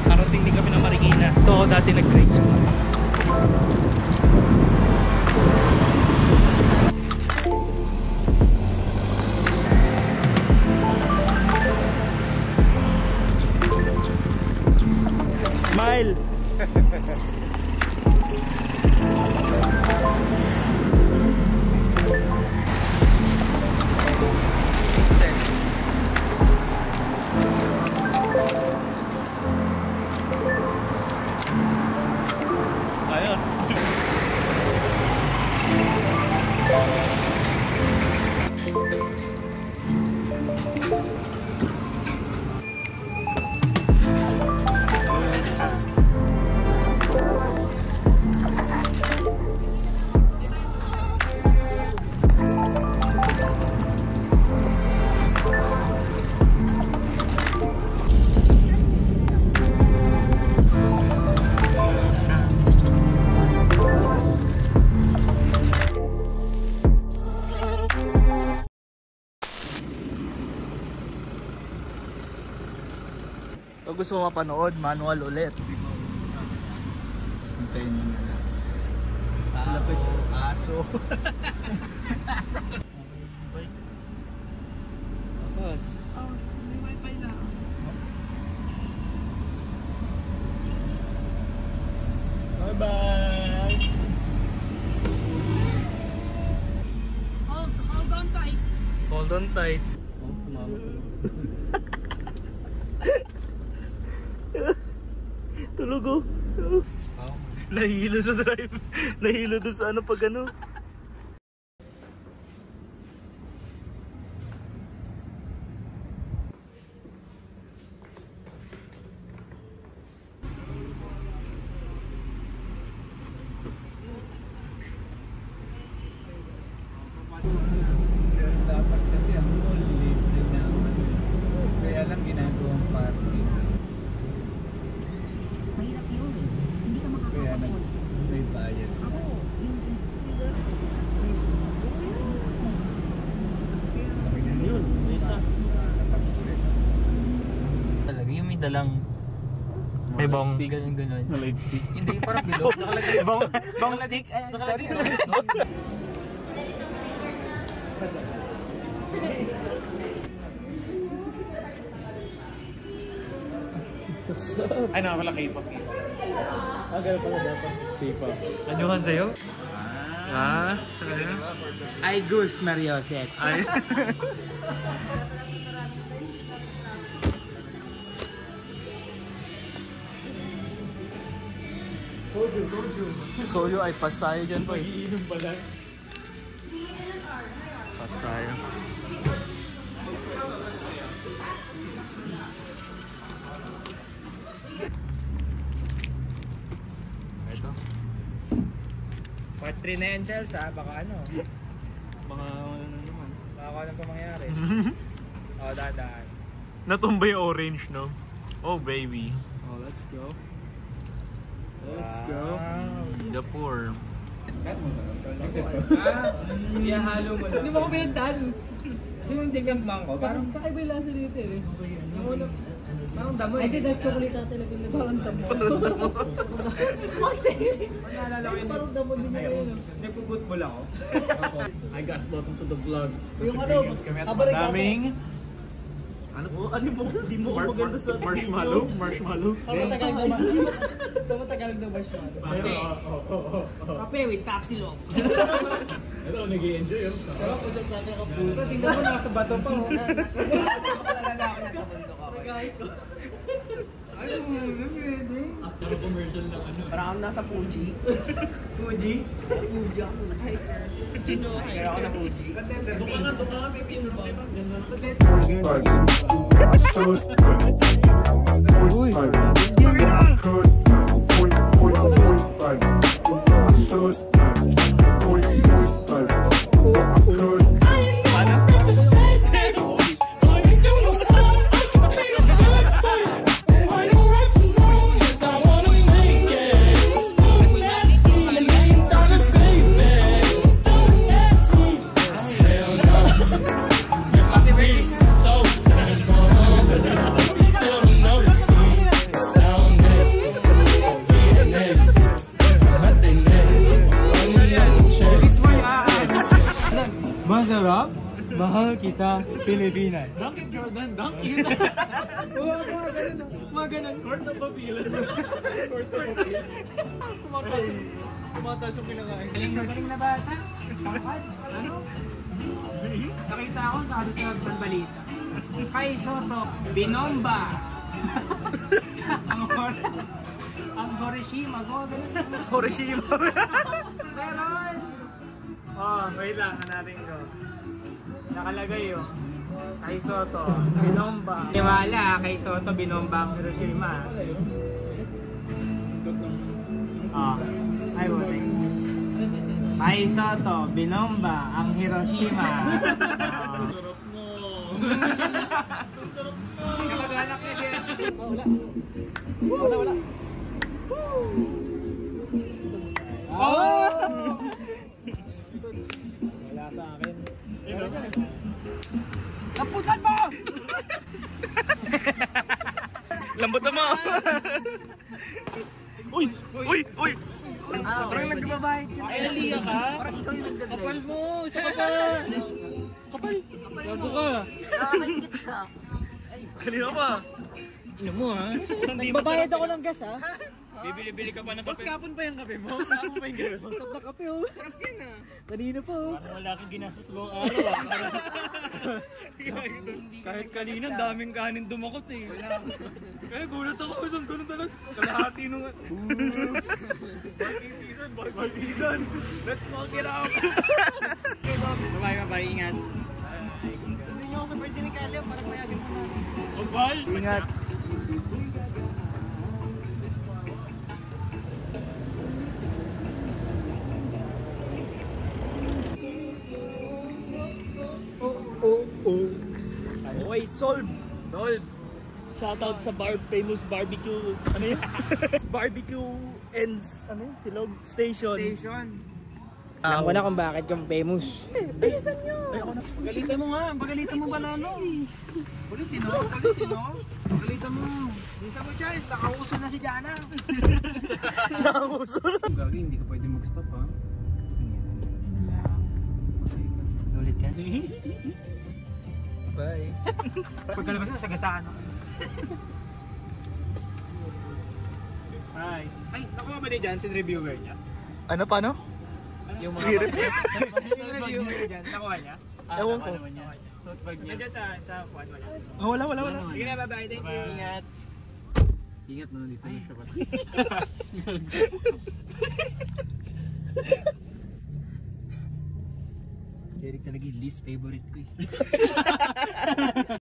Karating din kami ng Marikina. Ito ako dati nag-grade school. Smile! Test. Ayun. Kung gusto mo mapanood, manual ulit. Hintayin nyo na. Lapit. Aso. Tapos. Oh, may wifi na. Bye bye! Hold on tight. Hold on tight. Oh, tumama to. Tulog oh. Nahilo sa drive. Nahilo dun sa ano pag ano. Dapat kasi ang mall libre naman. Kaya lang ginagawang parking. Mahirap yun. Hindi ka Kaya makakapag-sponsor. may bayad. Ako, Yun, isa. Talaga yung may dalang may bang stick ganun ganun. Light stick. Hindi parang bilog. Nakalagay bang stick. Nakalagay. What's up? Ay, nakakala K-pop yun. Ganun pala dapat. K-pop. Anyuhan sa'yo? Ah? Ay, Gus Marioset. Ay. Soju ay pas tayo dyan boy. Iinom pala. Pas tayo. Ito. Part 3 na yan, Chels, ha? Baka ano? Baka ano naman. Baka ano pa mangyari. O, dadaan. Natumba yung orange, no? Oh baby. Oh, let's go. Let's go. The poor. Ihahalo mo lang. Hindi mo ko pinagdaan. Kasi nung tingnan ko, parang kakaiba yung lasa dito eh. Yung ulo, parang damo eh. Ay, di dark chocolate talaga na parang damo. Naalala ko yun. Parang damo din yun. Nagpuputbol ako. Hi guys, welcome to the vlog. Yung ano, abarigado. Daming Ano po? Ano po? Di mo maganda sa marshmallow. Tama Tagalog na marshmallow. Kape with tapsilog. Ito, nag-i-enjoy yun. Pero usap sa akin kaputo. Tingnan mo nasa bato pa. Talaga ako nasa bundok ako. Nagahit ko. Ay, pwede. Pero commercial ng ano. Parang ako nasa Fuji. Fuji? Fuji ako. Pero ako na Fuji. Doon ka nga, may picture ba? kita, Pilipinas. Donkey Jordan, donkey. Mga ganun. Court of Appeal. Court of Appeal. Tumataas yung kinakain. Galing na bata. Ano? Nakita ako sa balita. Kay Soto, binomba. ang Hiroshima. Hiroshima. Meron! Wait lang, hanapin ko. Nakalagay yun. Kay Soto, binomba. Niwala, kay Soto, binomba ang Hiroshima. Ay, buti. Kay Soto, binomba ang Hiroshima. Sarap mo. Kamag-anak niya siya. Wala. Wala sa akin. Lamputan mo! Lambutan mo. Uy! Parang nagbabayad ka. Ay, aliya ka? Parang ikaw yung nagdadrive. Kapal mo! Isa ka pa! Kapal! Gago ka! Nakakaingit ka. Kanina pa! Ino mo ha? Nagbabayad ako ng gas ha? Bibili-bili ka pa ng kape. Boss, kapon pa yung kape mo? Kapon pa yung kape mo? Sarap na kape oh. Sarap yan ah. Kanina pa oh. Parang wala kang ginastos buong araw ah. Kahit kanina, daming kanin dumakot eh. Kaya gulat ako, isang ganun talaga. Kalahati nung... Barking season! Let's smoke it out! Bye, ingat. Hindi niyo ako sa birthday ni Kalia, parang mayagan mo na. Kapal! Ingat. Okay, solve! Shoutout sa famous barbecue, ano yun? Barbecue ends, ano yun? Silog Station. Alam ko na kung bakit kang famous. Bilisan nyo. Pagalitan mo nga, pagalitan mo pala no. Palitin mo. Pagalitan mo. Bisa mo, Charles. Nakauso na si Jana. Nakauso na! Gagi, hindi ka pwede mag-stop ha. Ulit ka? Bye. Pagkalabas na, sagasaan ako. Hi! Ay, nakuha ba ni Jansen reviewer niya? Ano pa no? Yung mga yung reviewer dyan, nakuha niya? Ewan ko. Tote bag niya. Nandiyan sa kuwan mo niya. Oh, wala. Sige na, bye-bye. Thank you. Ingat. Ingat no, dito na siya pala. Jeric talaga yung least favorite ko eh.